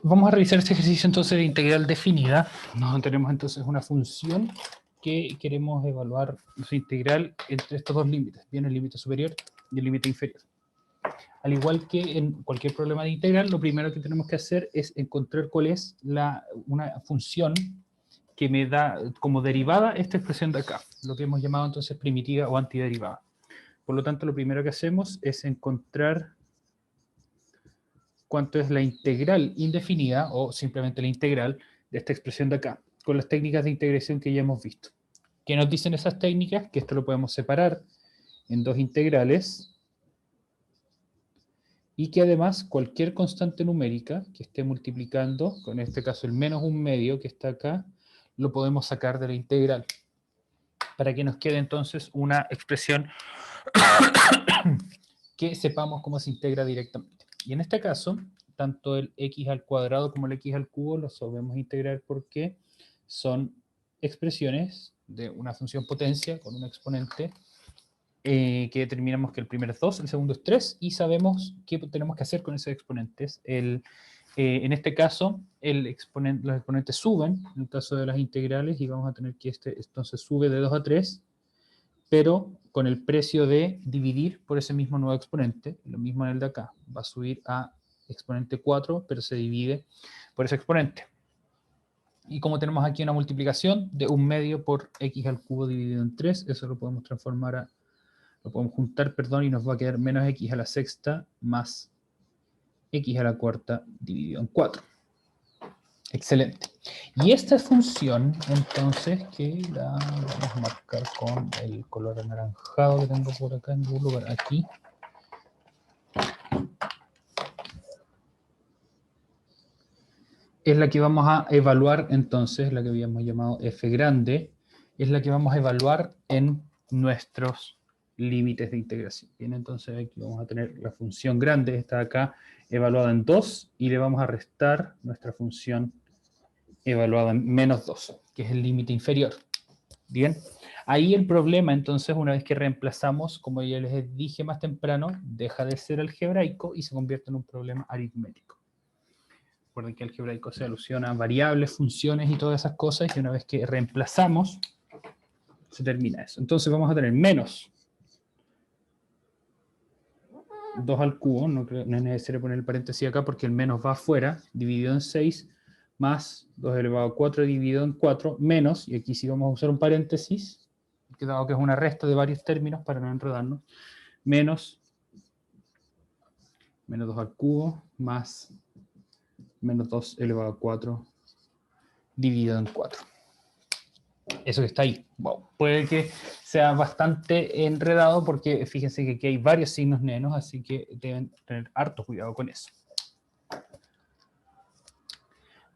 Vamos a revisar este ejercicio entonces de integral definida. Nos tenemos entonces una función que queremos evaluar su integral entre estos dos límites, bien el límite superior y el límite inferior. Al igual que en cualquier problema de integral, lo primero que tenemos que hacer es encontrar cuál es una función que me da como derivada esta expresión de acá, lo que hemos llamado entonces primitiva o antiderivada. Por lo tanto, lo primero que hacemos es encontrar cuánto es la integral indefinida o simplemente la integral de esta expresión de acá, con las técnicas de integración que ya hemos visto. ¿Qué nos dicen esas técnicas? Que esto lo podemos separar en dos integrales y que además cualquier constante numérica que esté multiplicando, con este caso el menos un medio que está acá, lo podemos sacar de la integral, para que nos quede entonces una expresión que sepamos cómo se integra directamente. Y en este caso, tanto el x al cuadrado como el x al cubo los sabemos integrar porque son expresiones de una función potencia con un exponente que determinamos que el primero es 2, el segundo es 3, y sabemos qué tenemos que hacer con esos exponentes. En este caso, los exponentes suben, en el caso de las integrales, y vamos a tener que entonces sube de 2 a 3, pero con el precio de dividir por ese mismo nuevo exponente, lo mismo en el de acá, va a subir a exponente 4, pero se divide por ese exponente. Y como tenemos aquí una multiplicación de un medio por x al cubo dividido en 3, eso lo podemos transformar lo podemos juntar, perdón, y nos va a quedar menos x a la sexta más x a la cuarta dividido en 4. Excelente. Y esta función, entonces, que la vamos a marcar con el color anaranjado que tengo por acá en algún lugar, aquí. Es la que vamos a evaluar, entonces, la que habíamos llamado f grande, es la que vamos a evaluar en nuestros límites de integración. Bien, entonces aquí vamos a tener la función grande, está acá evaluada en 2, y le vamos a restar nuestra función evaluada en menos 2, que es el límite inferior. Bien, ahí el problema, entonces, una vez que reemplazamos, como ya les dije más temprano, deja de ser algebraico y se convierte en un problema aritmético. Recuerden que algebraico se alusiona a variables, funciones y todas esas cosas, y una vez que reemplazamos, se termina eso. Entonces vamos a tener menos 2 al cubo, no es necesario poner el paréntesis acá porque el menos va afuera, dividido en 6, más 2 elevado a 4 dividido en 4, menos, y aquí sí vamos a usar un paréntesis, dado que es una resta de varios términos para no enredarnos, menos 2 al cubo, más menos 2 elevado a 4 dividido en 4. Eso que está ahí, wow, puede que sea bastante enredado porque fíjense que aquí hay varios signos menos, así que deben tener harto cuidado con eso.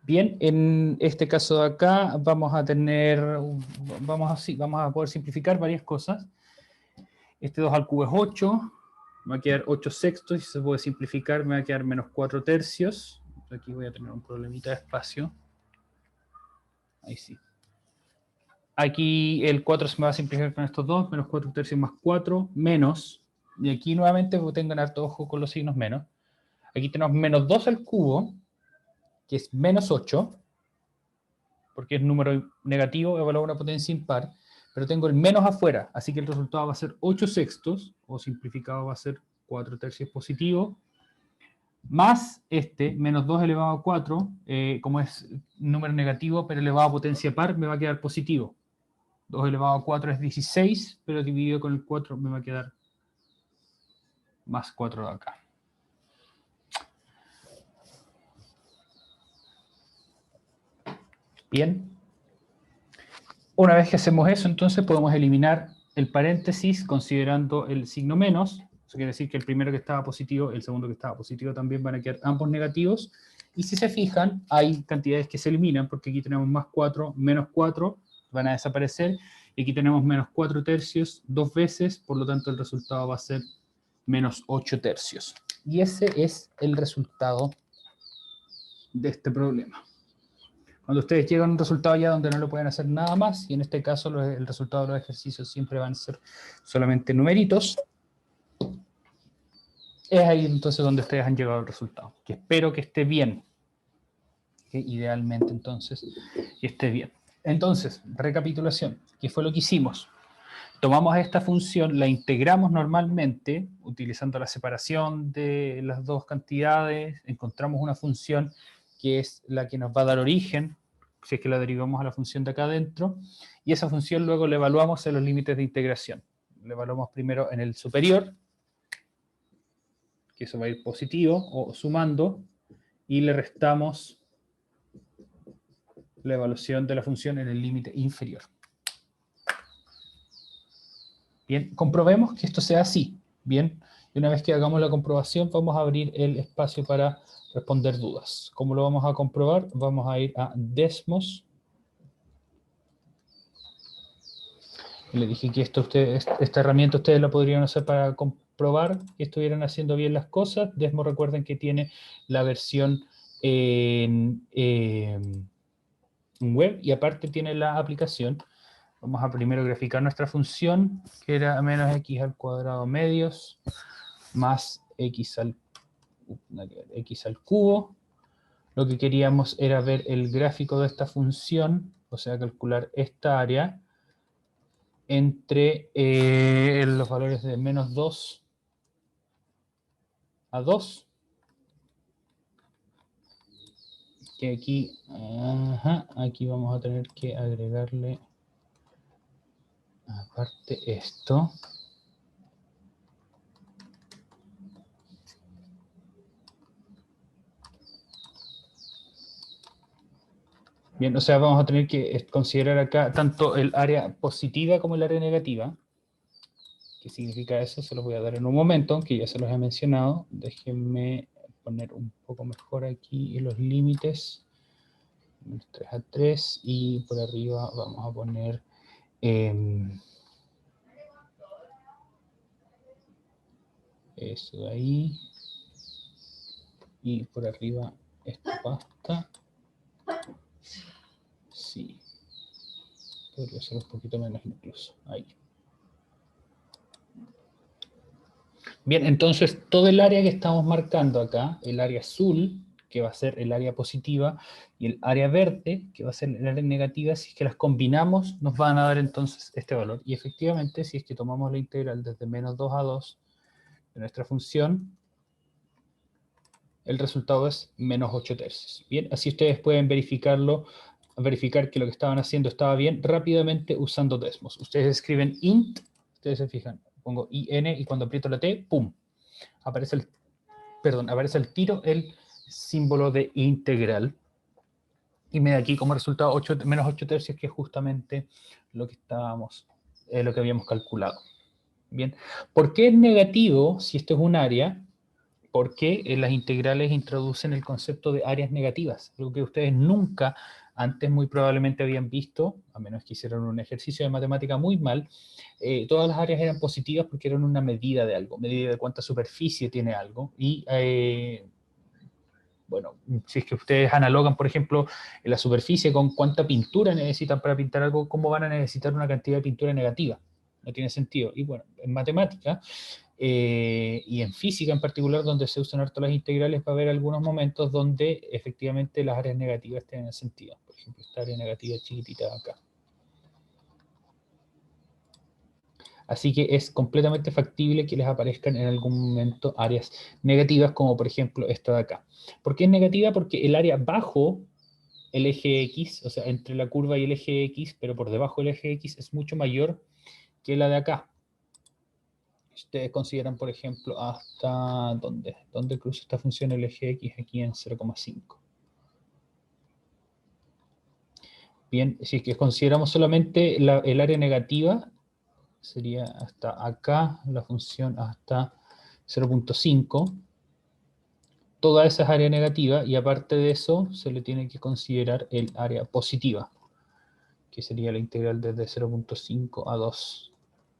Bien, en este caso de acá vamos a poder simplificar varias cosas. Este 2 al cubo es 8, me va a quedar 8 sextos, y si se puede simplificar me va a quedar menos 4 tercios. Aquí voy a tener un problemita de espacio. Ahí sí. Aquí el 4 se me va a simplificar con estos dos, menos 4 tercios más 4, menos, y aquí nuevamente tengan harto ojo con los signos menos. Aquí tenemos menos 2 al cubo, que es menos 8, porque es número negativo, evaluado una potencia impar, pero tengo el menos afuera, así que el resultado va a ser 8 sextos, o simplificado va a ser 4 tercios positivo, más menos 2 elevado a 4, como es número negativo, pero elevado a potencia par, me va a quedar positivo. 2 elevado a 4 es 16, pero dividido con el 4 me va a quedar más 4 de acá. Bien. Una vez que hacemos eso, entonces podemos eliminar el paréntesis considerando el signo menos. Eso quiere decir que el primero que estaba positivo, el segundo que estaba positivo también van a quedar ambos negativos. Y si se fijan, hay cantidades que se eliminan, porque aquí tenemos más 4, menos 4, van a desaparecer. Y aquí tenemos menos 4 tercios dos veces, por lo tanto el resultado va a ser menos 8 tercios. Y ese es el resultado de este problema. Cuando ustedes llegan a un resultado ya donde no lo pueden hacer nada más, y en este caso el resultado de los ejercicios siempre van a ser solamente numeritos, es ahí entonces donde ustedes han llegado al resultado, que espero que esté bien. que idealmente entonces esté bien. Entonces, recapitulación, ¿qué fue lo que hicimos? Tomamos esta función, la integramos normalmente, utilizando la separación de las dos cantidades, encontramos una función que es la que nos va a dar origen, si es que la derivamos a la función de acá adentro, y esa función luego la evaluamos en los límites de integración. La evaluamos primero en el superior, que eso va a ir positivo, o sumando, y le restamos la evaluación de la función en el límite inferior. Bien, comprobemos que esto sea así. Bien, y una vez que hagamos la comprobación, vamos a abrir el espacio para responder dudas. ¿Cómo lo vamos a comprobar? Vamos a ir a Desmos. Le dije que esta herramienta ustedes la podrían usar para comprobar que estuvieran haciendo bien las cosas. Desmos, recuerden que tiene la versión en web y aparte tiene la aplicación. Vamos a primero graficar nuestra función, que era menos x al cuadrado medios, más x al cubo. Lo que queríamos era ver el gráfico de esta función, o sea, calcular esta área entre los valores de menos 2 a 2. Que aquí vamos a tener que agregarle aparte esto. Bien, o sea, vamos a tener que considerar acá tanto el área positiva como el área negativa. ¿Qué significa eso? Se los voy a dar en un momento, aunque ya se los he mencionado. Déjenme poner un poco mejor aquí los límites. 3 a 3 y por arriba vamos a poner eso de ahí. Y por arriba esto basta. Sí. Podría ser un poquito menos incluso. Ahí. Bien, entonces todo el área que estamos marcando acá, el área azul, que va a ser el área positiva, y el área verde, que va a ser el área negativa, si es que las combinamos, nos van a dar entonces este valor. Y efectivamente, si es que tomamos la integral desde menos 2 a 2 de nuestra función, el resultado es menos 8 tercios. Bien, así ustedes pueden verificarlo, verificar que lo que estaban haciendo estaba bien rápidamente usando Desmos. Ustedes escriben int, ustedes se fijan, pongo in y cuando aprieto la T, ¡pum! Aparece el tiro el símbolo de integral. Y me da aquí como resultado menos 8 tercios, que es justamente lo que lo que habíamos calculado. Bien, ¿por qué es negativo si esto es un área? Porque las integrales introducen el concepto de áreas negativas, algo que ustedes nunca antes muy probablemente habían visto, a menos que hicieran un ejercicio de matemática muy mal. Todas las áreas eran positivas porque eran una medida de algo, medida de cuánta superficie tiene algo, y bueno, si es que ustedes analogan, por ejemplo, en la superficie con cuánta pintura necesitan para pintar algo, ¿cómo van a necesitar una cantidad de pintura negativa? No tiene sentido. Y bueno, en matemática y en física en particular, donde se usan harto las integrales, va a haber algunos momentos donde efectivamente las áreas negativas tienen sentido. Por ejemplo, esta área negativa chiquitita de acá. Así que es completamente factible que les aparezcan en algún momento áreas negativas, como por ejemplo esta de acá. ¿Por qué es negativa? Porque el área bajo el eje X, o sea, entre la curva y el eje X, pero por debajo del eje X, es mucho mayor que la de acá. Ustedes consideran, por ejemplo, hasta ¿dónde cruza esta función el eje X? Aquí en 0,5. Bien, si es que consideramos solamente el área negativa, sería hasta acá, la función hasta 0,5. Toda esa es área negativa y aparte de eso se le tiene que considerar el área positiva, que sería la integral desde 0,5 a 2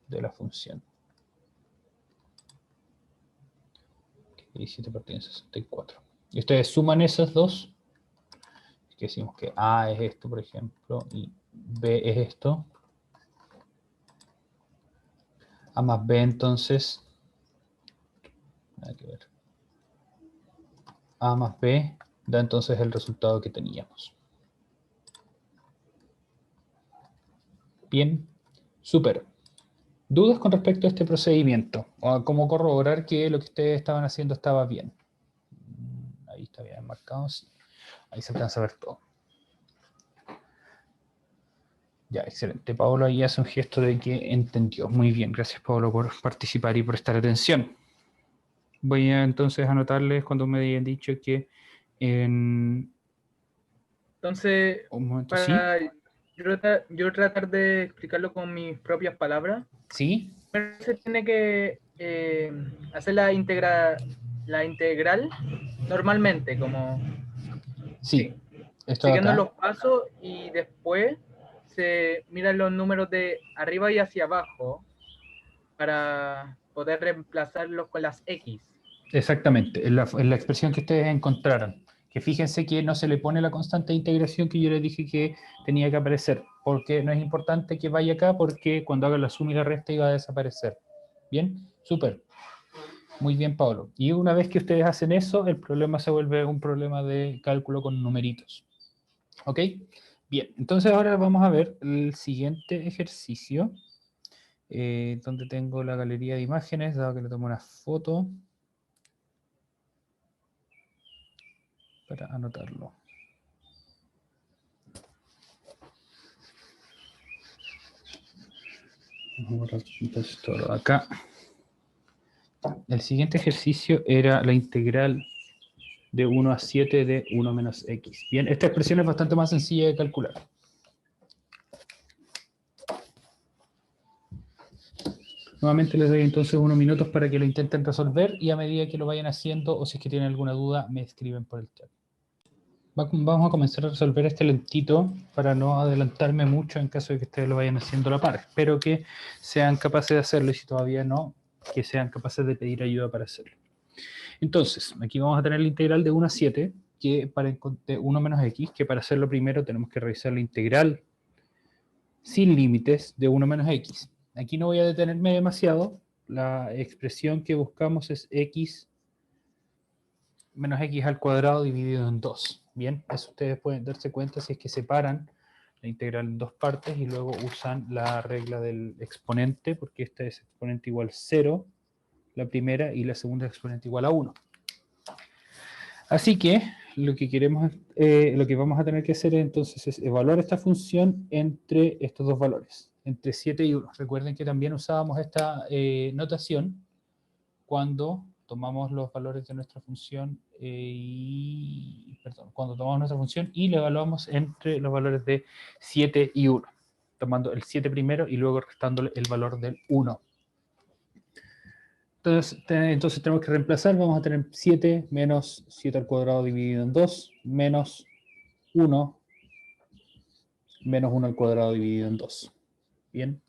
de la función. 17 partido en 64. Y ustedes suman esas dos, que decimos que A es esto, por ejemplo, y B es esto. A más B, entonces, nada que ver. A más B Da entonces el resultado que teníamos. Bien, súper. ¿Dudas con respecto a este procedimiento? ¿O a cómo corroborar que lo que ustedes estaban haciendo estaba bien? Ahí está bien marcado, sí. Ahí se alcanza a ver todo. Ya, excelente. Pablo ahí hace un gesto de que entendió. Muy bien, gracias Pablo por participar y prestar atención. Voy a entonces anotarles cuando me habían dicho que en Entonces, un momento, ¿sí? para yo tratar de explicarlo con mis propias palabras, ¿Sí? se tiene que hacer la integral normalmente, como Sí. sí, Esto de siguiendo acá. los pasos y después se miran los números de arriba y hacia abajo para poder reemplazarlos con las X. Exactamente, en la expresión que ustedes encontraron. Que fíjense que no se le pone la constante de integración que yo les dije que tenía que aparecer, porque no es importante que vaya acá, porque cuando haga la suma y la resta iba a desaparecer. ¿Bien? Súper. Muy bien, Pablo. Y una vez que ustedes hacen eso, el problema se vuelve un problema de cálculo con numeritos. ¿Ok? Bien, entonces ahora vamos a ver el siguiente ejercicio, donde tengo la galería de imágenes, dado que le tomo una foto para anotarlo. Vamos a borrar entonces todo acá. El siguiente ejercicio era la integral de 1 a 7 de 1 menos x. Bien, esta expresión es bastante más sencilla de calcular. Nuevamente les doy entonces unos minutos para que lo intenten resolver y a medida que lo vayan haciendo o si es que tienen alguna duda me escriben por el chat. Vamos a comenzar a resolver este lentito para no adelantarme mucho en caso de que ustedes lo vayan haciendo a la par. Espero que sean capaces de hacerlo y si todavía no, que sean capaces de pedir ayuda para hacerlo. Entonces, aquí vamos a tener la integral de 1 a 7, que de 1 menos x, que para hacerlo primero tenemos que revisar la integral sin límites de 1 menos x. Aquí no voy a detenerme demasiado. La expresión que buscamos es x menos x al cuadrado dividido en 2. Bien, eso ustedes pueden darse cuenta si es que separan la integral en dos partes y luego usan la regla del exponente, porque esta es exponente igual 0, la primera, y la segunda es exponente igual a 1. Así que lo que vamos a tener que hacer entonces es evaluar esta función entre estos dos valores, entre 7 y 1. Recuerden que también usábamos esta notación cuando tomamos los valores de nuestra función cuando tomamos nuestra función y la evaluamos entre los valores de 7 y 1, tomando el 7 primero y luego restándole el valor del 1. Entonces tenemos que reemplazar, vamos a tener 7 menos 7 al cuadrado dividido en 2, menos 1 menos 1 al cuadrado dividido en 2. Bien.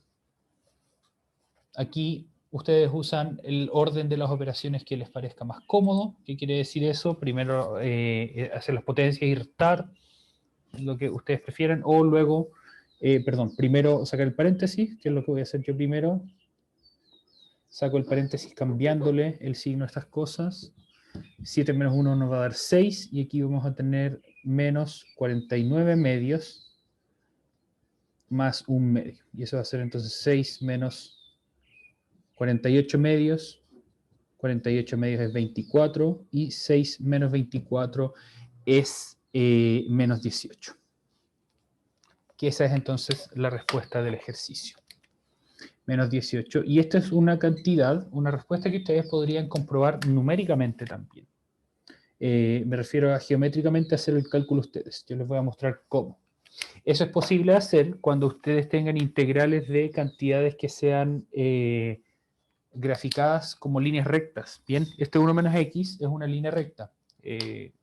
Aquí ustedes usan el orden de las operaciones que les parezca más cómodo. ¿Qué quiere decir eso? Primero hacer las potencias y restar, lo que ustedes prefieran, o luego, primero sacar el paréntesis, que es lo que voy a hacer yo primero. Saco el paréntesis cambiándole el signo a estas cosas. 7 menos 1 nos va a dar 6 y aquí vamos a tener menos 49 medios más un medio. Y eso va a ser entonces 6 menos 48 medios. 48 medios es 24 y 6 menos 24 es menos 18. Que esa es entonces la respuesta del ejercicio. Menos 18. Y esta es una cantidad, una respuesta que ustedes podrían comprobar numéricamente también. Me refiero a geométricamente hacer el cálculo ustedes. Yo les voy a mostrar cómo. Eso es posible hacer cuando ustedes tengan integrales de cantidades que sean graficadas como líneas rectas. Bien, este 1 menos x es una línea recta. Si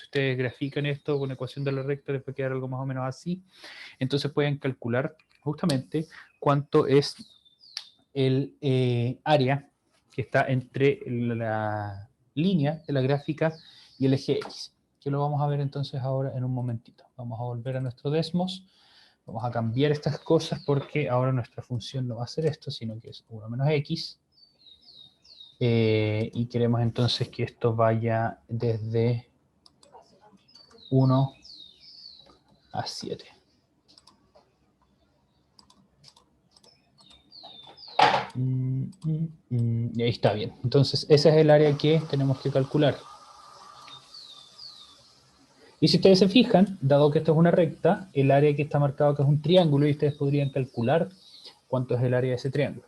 ustedes grafican esto con ecuación de la recta, les puede quedar algo más o menos así. Entonces pueden calcular justamente cuánto es el área que está entre la línea de la gráfica y el eje X, que lo vamos a ver entonces ahora en un momentito. Vamos a volver a nuestro Desmos, vamos a cambiar estas cosas porque ahora nuestra función no va a ser esto, sino que es 1 menos X, y queremos entonces que esto vaya desde 1 a 7. Y ahí está bien. Entonces, ese es el área que tenemos que calcular. Y si ustedes se fijan, dado que esto es una recta, el área que está marcado que es un triángulo, y ustedes podrían calcular cuánto es el área de ese triángulo.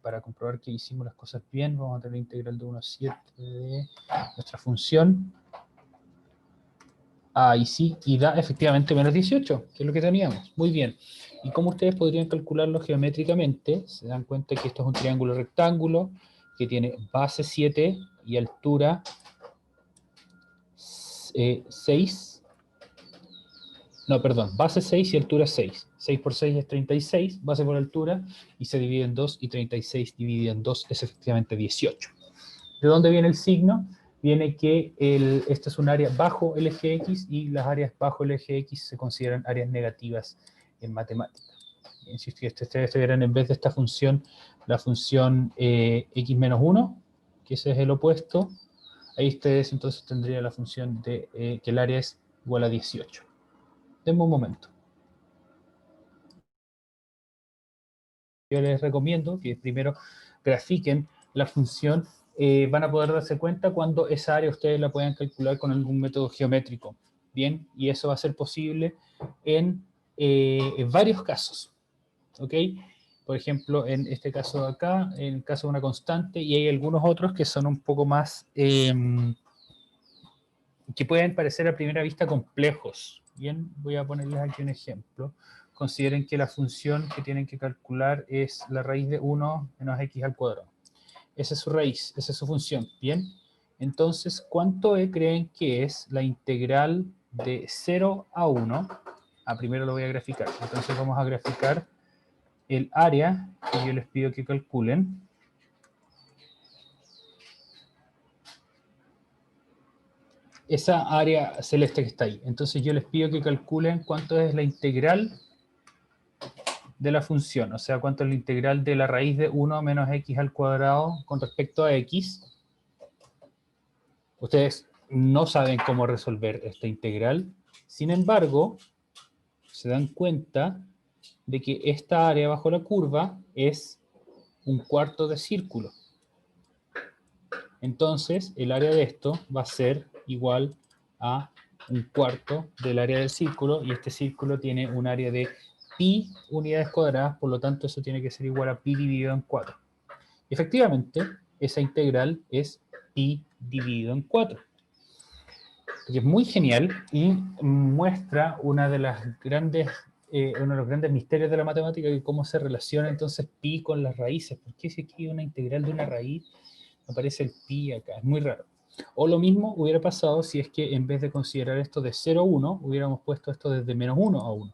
Para comprobar que hicimos las cosas bien, vamos a tener la integral de 1 a 7 de nuestra función. Ahí sí, y da efectivamente menos 18, que es lo que teníamos. Muy bien. ¿Y cómo ustedes podrían calcularlo geométricamente? Se dan cuenta que esto es un triángulo rectángulo que tiene base 7 y altura 6. No, perdón, base 6 y altura 6. 6 por 6 es 36, base por altura, y se divide en 2, y 36 dividido en 2 es efectivamente 18. ¿De dónde viene el signo? Viene que este es un área bajo el eje X, y las áreas bajo el eje X se consideran áreas negativas en matemática. Si ustedes tuvieran en vez de esta función, la función X menos 1, que ese es el opuesto, ahí ustedes entonces tendrían la función de que el área es igual a 18. Denme un momento. Yo les recomiendo que primero grafiquen la función. Van a poder darse cuenta cuando esa área ustedes la puedan calcular con algún método geométrico. Bien, y eso va a ser posible en varios casos. ¿Ok? Por ejemplo, en este caso de acá, en el caso de una constante, y hay algunos otros que son un poco más, que pueden parecer a primera vista complejos. Bien, voy a ponerles aquí un ejemplo. Consideren que la función que tienen que calcular es la raíz de 1 menos x al cuadrado. Esa es su raíz, esa es su función. Bien, entonces, ¿cuánto creen que es la integral de 0 a 1? Primero lo voy a graficar. Entonces vamos a graficar el área que yo les pido que calculen. Esa área celeste que está ahí. Entonces yo les pido que calculen cuánto es la integral de la función, o sea, cuánto es la integral de la raíz de 1 menos x al cuadrado con respecto a x. Ustedes no saben cómo resolver esta integral, sin embargo, se dan cuenta de que esta área bajo la curva es un cuarto de círculo. Entonces, el área de esto va a ser igual a un cuarto del área del círculo, y este círculo tiene un área de pi unidades cuadradas, por lo tanto eso tiene que ser igual a pi dividido en 4. Y efectivamente, esa integral es pi dividido en 4. Que es muy genial y muestra uno de los grandes misterios de la matemática, que cómo se relaciona entonces pi con las raíces. ¿Por qué si aquí hay una integral de una raíz aparece el pi acá? Es muy raro. O lo mismo hubiera pasado si es que en vez de considerar esto de 0 a 1, hubiéramos puesto esto desde menos 1 a 1.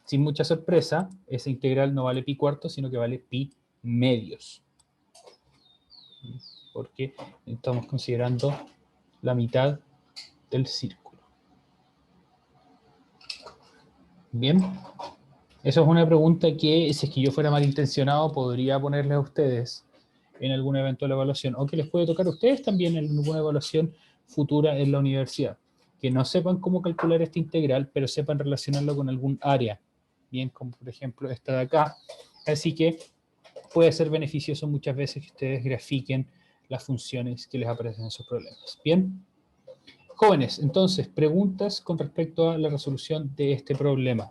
Sin mucha sorpresa, esa integral no vale pi cuartos, sino que vale pi medios. Porque estamos considerando la mitad del círculo. Bien. Eso es una pregunta que, si es que yo fuera malintencionado, podría ponerles a ustedes en alguna eventual evaluación, o que les puede tocar a ustedes también en alguna evaluación futura en la universidad. Que no sepan cómo calcular esta integral, pero sepan relacionarlo con algún área. Bien, como por ejemplo esta de acá. Así que puede ser beneficioso muchas veces que ustedes grafiquen las funciones que les aparecen en sus problemas. Bien. Jóvenes, entonces, preguntas con respecto a la resolución de este problema.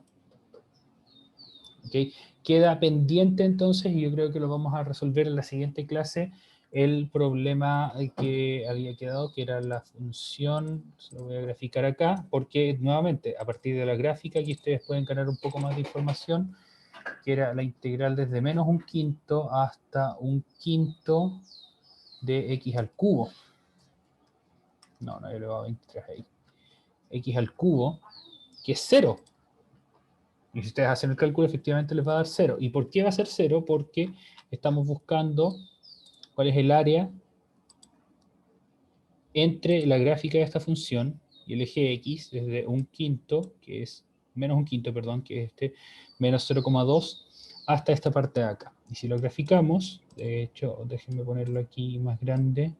¿Okay? Queda pendiente entonces, y yo creo que lo vamos a resolver en la siguiente clase, el problema que había quedado, que era la función. Se lo voy a graficar acá, porque nuevamente, a partir de la gráfica, aquí ustedes pueden ganar un poco más de información, que era la integral desde menos un quinto hasta un quinto de x al cubo. No, yo le voy a 23 ahí. X al cubo, que es 0. Y si ustedes hacen el cálculo, efectivamente les va a dar 0. ¿Y por qué va a ser 0? Porque estamos buscando cuál es el área entre la gráfica de esta función y el eje X desde un quinto, que es menos un quinto, perdón, que es este menos 0,2 hasta esta parte de acá. Y si lo graficamos, de hecho, déjenme ponerlo aquí más grande.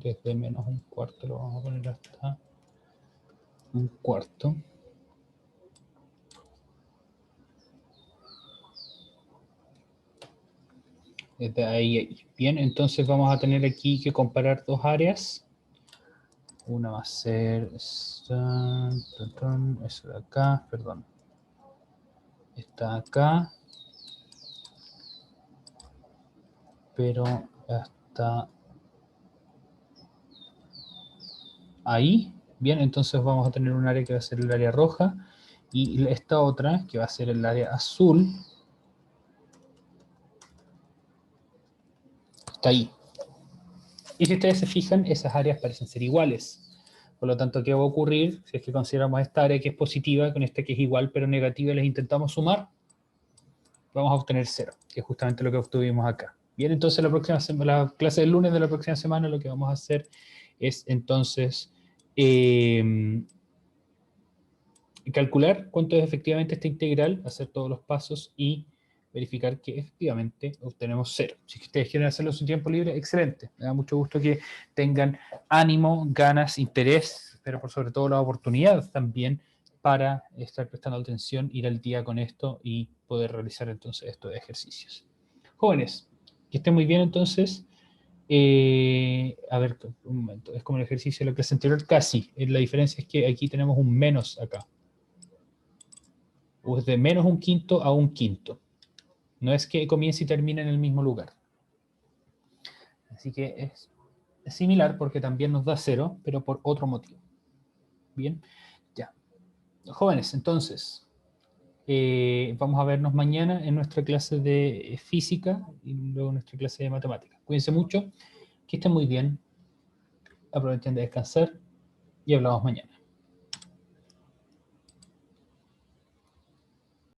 Desde menos un cuarto lo vamos a poner hasta un cuarto. Desde ahí a ahí. Bien, entonces vamos a tener aquí que comparar dos áreas. Una va a ser eso de acá, perdón. Está acá. Pero hasta ahí. Bien, entonces vamos a tener un área que va a ser el área roja y esta otra que va a ser el área azul. Está ahí. Y si ustedes se fijan, esas áreas parecen ser iguales. Por lo tanto, ¿qué va a ocurrir si es que consideramos esta área que es positiva con esta que es igual pero negativa y les intentamos sumar? Vamos a obtener 0, que es justamente lo que obtuvimos acá. Bien, entonces la clase del lunes de la próxima semana lo que vamos a hacer es entonces calcular cuánto es efectivamente esta integral, hacer todos los pasos y verificar que efectivamente obtenemos 0. Si es que ustedes quieren hacerlo en su tiempo libre, excelente. Me da mucho gusto que tengan ánimo, ganas, interés, pero por sobre todo la oportunidad también para estar prestando atención, ir al día con esto y poder realizar entonces estos ejercicios. Jóvenes, que estén muy bien entonces. A ver, un momento, es como el ejercicio de la clase anterior, casi. La diferencia es que aquí tenemos un menos acá. O es de menos un quinto a un quinto. No es que comience y termine en el mismo lugar. Así que es similar porque también nos da 0, pero por otro motivo. Bien, ya. Jóvenes, entonces, vamos a vernos mañana en nuestra clase de física y luego en nuestra clase de matemáticas. Cuídense mucho, que estén muy bien, aprovechen de descansar y hablamos mañana.